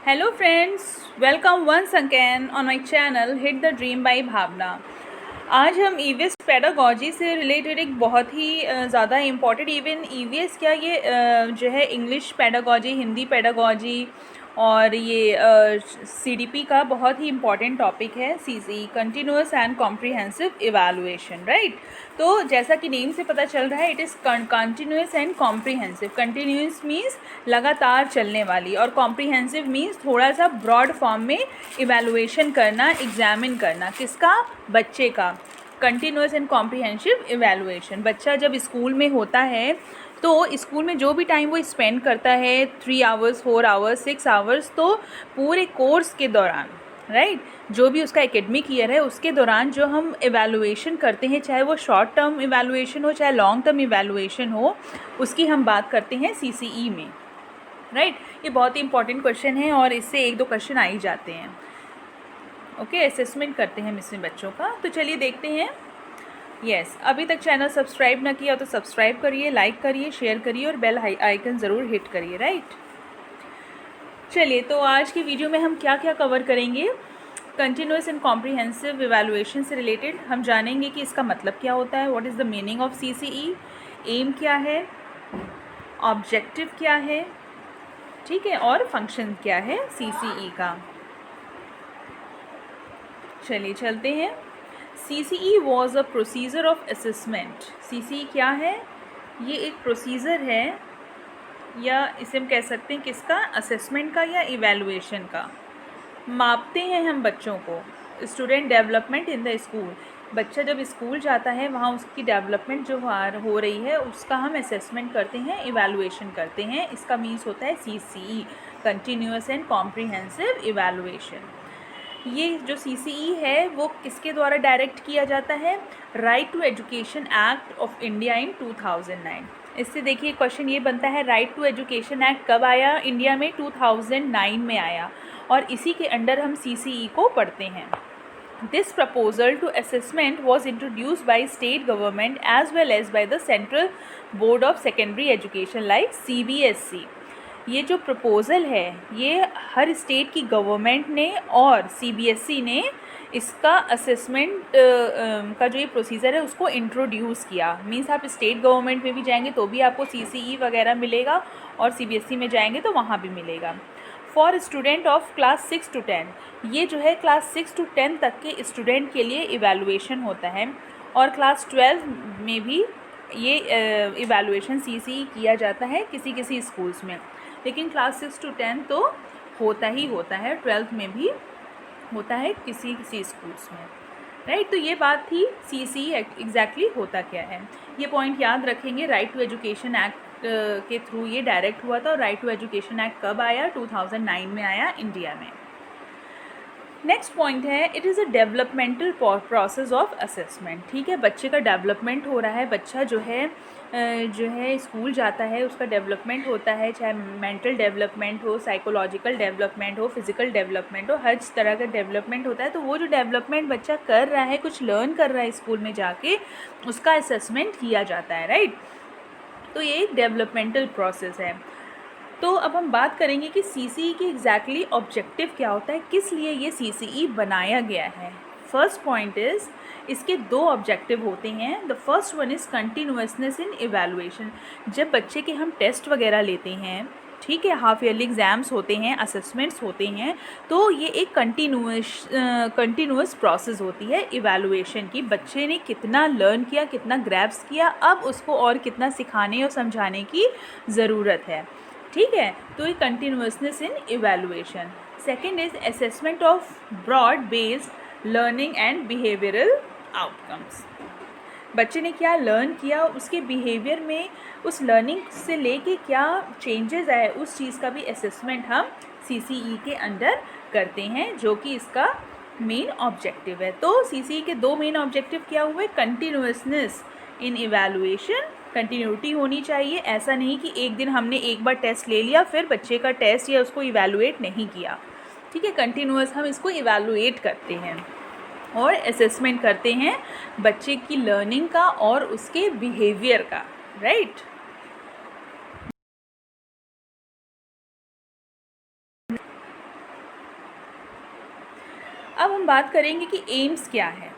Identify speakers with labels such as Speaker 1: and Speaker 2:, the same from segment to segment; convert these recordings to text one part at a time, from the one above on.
Speaker 1: Hello friends, welcome once again on my channel Hit the Dream by भावना। आज हम EVS pedagogy से related एक बहुत ही ज़्यादा इम्पॉर्टेंट, इवन ईवीएस क्या ये जो है इंग्लिश पेडागॉजी, हिंदी पेडागॉजी और ये सीडीपी का बहुत ही इम्पॉर्टेंट टॉपिक है CC continuous and comprehensive evaluation, right. तो जैसा कि नेम से पता चल रहा है, it is continuous and comprehensive. Continuous means लगातार चलने वाली, और कॉम्प्रिहेंसिव मीन्स थोड़ा सा ब्रॉड फॉर्म में इवैल्यूएशन करना, एग्जामिन करना, किसका, बच्चे का। कंटिन्यूअस एंड कॉम्प्रिहेंसिव इवैल्यूएशन, बच्चा जब स्कूल में होता है तो स्कूल में जो भी टाइम वो स्पेंड करता है, 3 आवर्स, 4 आवर्स, 6 आवर्स, तो पूरे कोर्स के दौरान, राइट, जो भी उसका एकेडमिक ईयर है उसके दौरान जो हम इवैल्यूएशन करते हैं, चाहे वो शॉर्ट टर्म इवैल्यूएशन हो चाहे लॉन्ग टर्म इवैल्यूएशन हो, उसकी हम बात करते हैं सीसीई में, राइट। ये बहुत ही इंपॉर्टेंट क्वेश्चन है और इससे 1-2 क्वेश्चन आ ही जाते हैं। ओके, असेसमेंट करते हैं हम इसमें बच्चों का। तो चलिए देखते हैं। यस, अभी तक चैनल सब्सक्राइब ना किया तो सब्सक्राइब करिए, लाइक करिए, शेयर करिए और बेल आइकन ज़रूर हिट करिए, राइट। चलिए, तो आज की वीडियो में हम क्या क्या कवर करेंगे। कंटिन्यूअस एंड कॉम्प्रिहेंसिव इवैल्यूएशन से रिलेटेड हम जानेंगे कि इसका मतलब क्या होता है, what is the meaning of CCE, aim क्या है, ऑब्जेक्टिव क्या है, ठीक है, और फंक्शन क्या है सीसीई का। चलिए चलते हैं। CCE was a procedure of assessment. CCE क्या है? ये एक प्रोसीजर है, या इसे हम कह सकते हैं किसका, असेसमेंट का या इवैल्यूएशन का। मापते हैं हम बच्चों को, student development in the school. बच्चा जब स्कूल जाता है वहाँ उसकी डेवलपमेंट जो हो रही है उसका हम असेसमेंट करते हैं, इवैल्यूएशन करते हैं। इसका मीन्स होता है CCE, continuous and comprehensive evaluation. ये जो CCE है वो किसके द्वारा डायरेक्ट किया जाता है? Right to education act of India in 2009। इससे देखिए क्वेश्चन ये बनता है, राइट टू एजुकेशन एक्ट कब आया इंडिया में? 2009 में आया, और इसी के अंडर हम CCE को पढ़ते हैं। This proposal to assessment was introduced by state government as well as by the Central Board of Secondary Education like CBSE। ये जो प्रपोज़ल है ये हर स्टेट की गवर्नमेंट ने और CBSE ने इसका असेसमेंट का जो ये प्रोसीजर है उसको इंट्रोड्यूस किया। मीन्स आप स्टेट गवर्नमेंट में भी जाएंगे तो भी आपको CCE वगैरह मिलेगा, और CBSE में जाएंगे तो वहाँ भी मिलेगा। For student of class 6 to 10, ये जो है क्लास 6 to 10 तक के स्टूडेंट के लिए इवैल्यूएशन होता है, और क्लास 12 में भी ये इवैल्यूएशन CCE किया जाता है किसी किसी स्कूल्स में, लेकिन क्लास 6 to 10 तो होता ही होता है, 12th में भी होता है किसी किसी स्कूल्स में, राइट। तो ये बात थी CCE एग्जैक्टली होता क्या है। ये पॉइंट याद रखेंगे। राइट टू एजुकेशन एक्ट के थ्रू ये डायरेक्ट हुआ था, और राइट टू एजुकेशन एक्ट कब आया? 2009 में आया इंडिया में। नेक्स्ट पॉइंट है, it is a developmental process of assessment. ठीक है, बच्चे का डेवलपमेंट हो रहा है, बच्चा जो है स्कूल जाता है, उसका डेवलपमेंट होता है, चाहे मेंटल डेवलपमेंट हो, साइकोलॉजिकल डेवलपमेंट हो, फिजिकल डेवलपमेंट हो, हर तरह का डेवलपमेंट होता है। तो वो जो डेवलपमेंट बच्चा कर रहा है, कुछ लर्न कर रहा है स्कूल में जाके, उसका असेसमेंट किया जाता है, राइट। तो ये एक डेवलपमेंटल प्रोसेस है। तो अब हम बात करेंगे कि CCE की एग्जैक्टली ऑब्जेक्टिव क्या होता है, किस लिए ये CCE बनाया गया है। फर्स्ट पॉइंट इज़, इसके 2 ऑब्जेक्टिव होते हैं। The first one is continuousness in evaluation. जब बच्चे के हम टेस्ट वगैरह लेते हैं, ठीक है, हाफ ईयरली एग्ज़ाम्स होते हैं, असेसमेंट्स होते हैं, तो ये एक कंटिन्यूअस प्रोसेस होती है इवैल्यूएशन की। बच्चे ने कितना लर्न किया, कितना ग्रैब्स किया, अब उसको और कितना सिखाने और समझाने की ज़रूरत है, ठीक है। तो ये continuousness in evaluation. Second is assessment of broad based learning and behavioural outcomes. बच्चे ने क्या लर्न किया, उसके बिहेवियर में, उस लर्निंग से लेके क्या चेंजेस आए, उस चीज़ का भी असेसमेंट हम CCE के अंडर करते हैं, जो कि इसका मेन ऑब्जेक्टिव है। तो CCE के 2 मेन ऑब्जेक्टिव क्या हुए? कंटिन्यूअसनेस इन इवैल्यूएशन, कंटिन्यूटी होनी चाहिए। ऐसा नहीं कि एक दिन हमने एक बार टेस्ट ले लिया फिर बच्चे का टेस्ट या उसको इवैल्यूएट नहीं किया, ठीक है। कंटिन्यूअस हम इसको इवैल्यूएट करते हैं और असेसमेंट करते हैं बच्चे की लर्निंग का और उसके बिहेवियर का, राइट। अब हम बात करेंगे कि एम्स क्या है,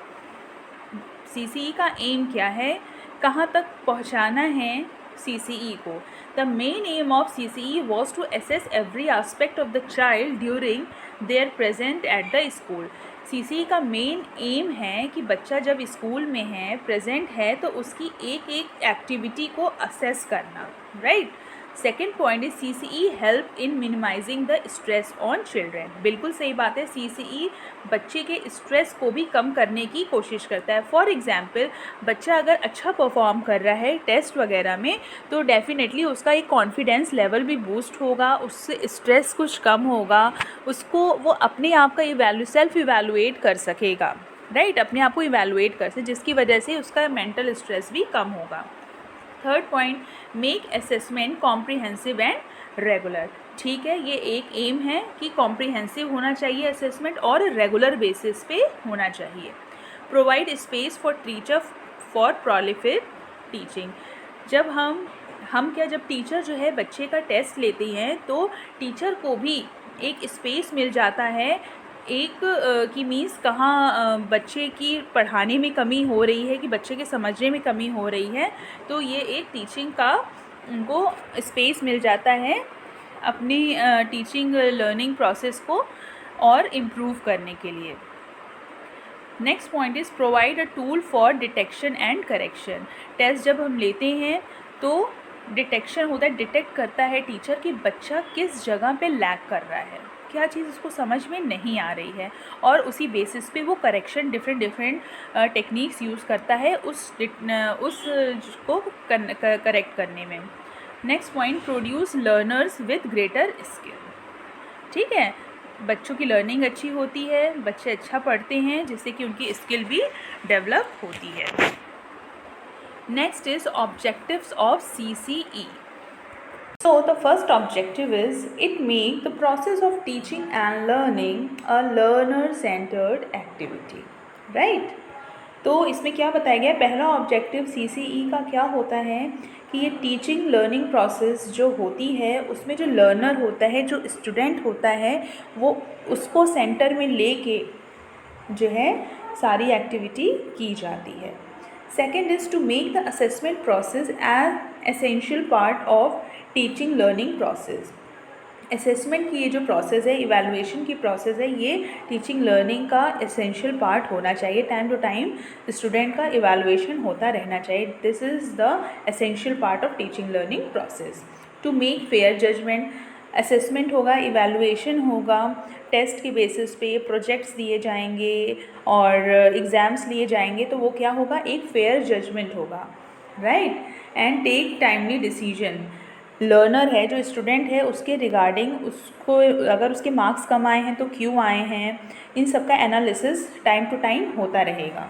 Speaker 1: CCE का एम क्या है, कहाँ तक पहुँचाना है CCE को। The main aim of CCE was to assess every aspect of the child during their present at the school. CCE का मेन एम है कि बच्चा जब स्कूल में है, प्रेजेंट है, तो उसकी एक एक एक्टिविटी को असेस करना, right. Second point is CCE help in minimising the stress on children. बिल्कुल सही बात है, CCE बच्चे के स्ट्रेस को भी कम करने की कोशिश करता है। फॉर एग्जांपल, बच्चा अगर अच्छा परफॉर्म कर रहा है टेस्ट वगैरह में, तो डेफिनेटली उसका एक कॉन्फिडेंस लेवल भी बूस्ट होगा, उससे स्ट्रेस कुछ कम होगा, उसको वो अपने आप का सेल्फ इवैल्यूएट कर सकेगा, राइट, अपने आप को इवैल्यूएट कर सके, जिसकी वजह से उसका मेंटल स्ट्रेस भी कम होगा। Third point, make assessment comprehensive and regular. ठीक है, ये एक एम है कि कॉम्प्रिहेंसिव होना चाहिए असेसमेंट और रेगुलर बेसिस पे होना चाहिए। Provide space for teacher for prolific teaching. जब जब टीचर जो है बच्चे का टेस्ट लेते हैं, तो टीचर को भी एक स्पेस मिल जाता है एक कि मीन्स कहाँ बच्चे की पढ़ाने में कमी हो रही है, कि बच्चे के समझने में कमी हो रही है, तो ये एक टीचिंग का उनको स्पेस मिल जाता है अपनी टीचिंग लर्निंग प्रोसेस को और इम्प्रूव करने के लिए। Next point is provide a tool for detection and correction. Test जब हम लेते हैं तो डिटेक्शन होता है, डिटेक्ट करता है टीचर कि बच्चा किस जगह पे लैग कर रहा है, क्या चीज़ उसको समझ में नहीं आ रही है, और उसी बेसिस पे वो करेक्शन डिफरेंट टेक्निक्स यूज़ करता है उस को करेक्ट करने में। Next point, produce learners with greater skill. ठीक है, बच्चों की लर्निंग अच्छी होती है, बच्चे अच्छा पढ़ते हैं, जिससे कि उनकी स्किल भी डेवलप होती है। Next is objectives of CCE. So the first objective is it make the process of teaching and learning a learner-centered activity, right? तो इसमें क्या बताया गया है, पहला ऑब्जेक्टिव CCE का क्या होता है कि ये टीचिंग लर्निंग प्रोसेस जो होती है, उसमें जो लर्नर होता है, जो स्टूडेंट होता है, वो उसको सेंटर में लेके जो है सारी एक्टिविटी की जाती है। Second is to make the assessment process as essential part of teaching learning process. Assessment की ये जो प्रोसेस है, इवैल्यूएशन की प्रोसेस है, ये टीचिंग लर्निंग का एसेंशियल पार्ट होना चाहिए। टाइम टू टाइम स्टूडेंट का इवैल्यूएशन होता रहना चाहिए। This is the essential part of teaching learning process. To make fair judgement, assessment होगा, इवैल्यूएशन होगा, टेस्ट के बेसिस पे प्रोजेक्ट्स दिए जाएंगे और एग्ज़ाम्स लिए जाएंगे, तो वो क्या होगा, एक फेयर जजमेंट होगा, right. And take timely decision. Learner है, जो स्टूडेंट है, उसके रिगार्डिंग, उसको अगर उसके मार्क्स कम आए हैं तो क्यों आए हैं, इन सब का एनालिसिस टाइम टू टाइम होता रहेगा।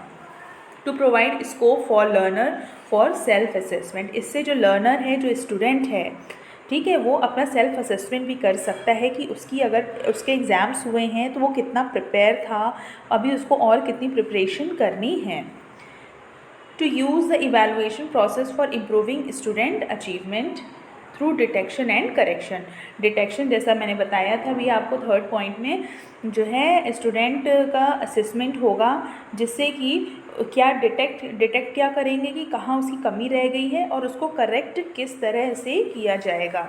Speaker 1: To provide scope for learner for self assessment. इससे जो लर्नर है, जो स्टूडेंट है, ठीक है, वो अपना सेल्फ असेसमेंट भी कर सकता है कि उसकी अगर उसके एग्ज़ाम्स हुए हैं तो वो कितना प्रिपेयर था, अभी उसको और कितनी प्रिपरेशन करनी है। To use the evaluation process for improving student achievement through detection and correction. Detection जैसा मैंने बताया था अभी आपको थर्ड पॉइंट में, जो है स्टूडेंट का असेसमेंट होगा, जिससे कि क्या डिटेक्ट क्या करेंगे कि कहाँ उसकी कमी रह गई है और उसको करेक्ट किस तरह से किया जाएगा।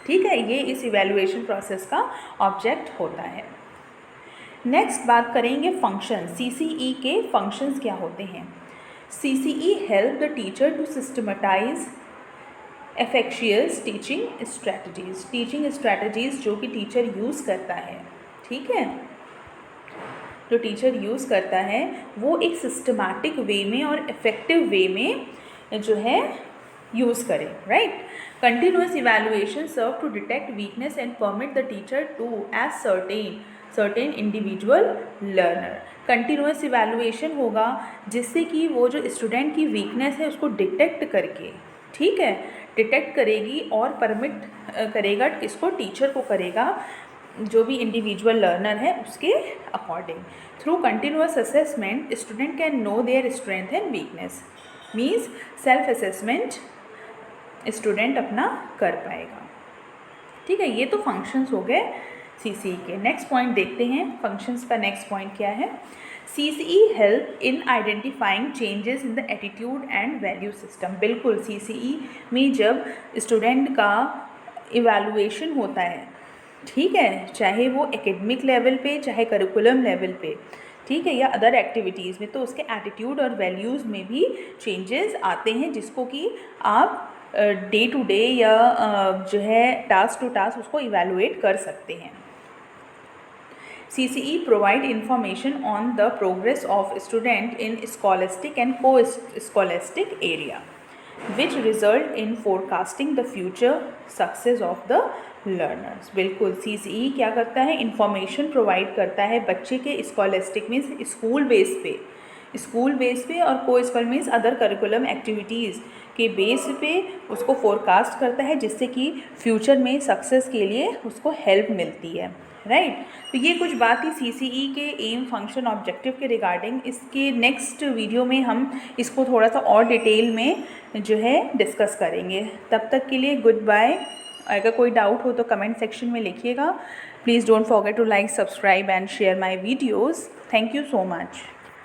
Speaker 1: ठीक है, ये इस इवैल्यूएशन प्रोसेस का ऑब्जेक्ट होता है। नेक्स्ट बात करेंगे फंक्शन। CCE के फंक्शंस क्या होते हैं। CCE help the teacher to systematise efficacious teaching strategies जो कि टीचर यूज़ करता है, ठीक है, जो टीचर यूज़ करता है वो एक सिस्टमैटिक वे में और इफ़ेक्टिव वे में जो है यूज़ करें, right. Continuous evaluation serve to detect weakness and permit the teacher to ascertain individual learner. Continuous evaluation होगा, जिससे कि वो जो स्टूडेंट की वीकनेस है उसको डिटेक्ट करके, ठीक है, डिटेक्ट करेगी और परमिट करेगा, किसको, टीचर को करेगा, जो भी इंडिविजुअल लर्नर है उसके according. Through continuous assessment student can know their strength and weakness. Means self assessment student अपना कर पाएगा। ठीक है, ये तो फंक्शंस हो गए CCE के। नेक्स्ट पॉइंट देखते हैं, फंक्शंस का नेक्स्ट पॉइंट क्या है। CCE help in identifying changes in the attitude and value system. बिल्कुल, CCE में जब स्टूडेंट का इवैल्यूएशन होता है, ठीक है, चाहे वो एकेडमिक लेवल पे, चाहे करिकुलम लेवल पे, ठीक है, या अदर एक्टिविटीज़ में, तो उसके एटीट्यूड और वैल्यूज़ में भी चेंजेस आते हैं, जिसको कि आप डे टू डे या जो है टास्क टू टास्क उसको इवैल्यूएट कर सकते हैं। CCE provide information on the progress of student in scholastic and co-scholastic area, which result in forecasting the future success of the learners। बिल्कुल, CCE क्या करता है, इंफॉर्मेशन प्रोवाइड करता है बच्चे के स्कॉलेस्टिक मीन्स स्कूल बेस पे और को school means other curriculum activities के बेस पे उसको फोरकास्ट करता है, जिससे कि फ्यूचर में सक्सेस के लिए उसको हेल्प मिलती है, राइट। तो ये कुछ बात ही CCE के एम, फंक्शन, ऑब्जेक्टिव के रिगार्डिंग। इसके नेक्स्ट वीडियो में हम इसको थोड़ा सा और डिटेल में जो है डिस्कस करेंगे। तब तक के लिए गुड बाय। अगर कोई डाउट हो तो कमेंट सेक्शन में लिखिएगा। Please don't forget to like, subscribe and share my videos. Thank you so much.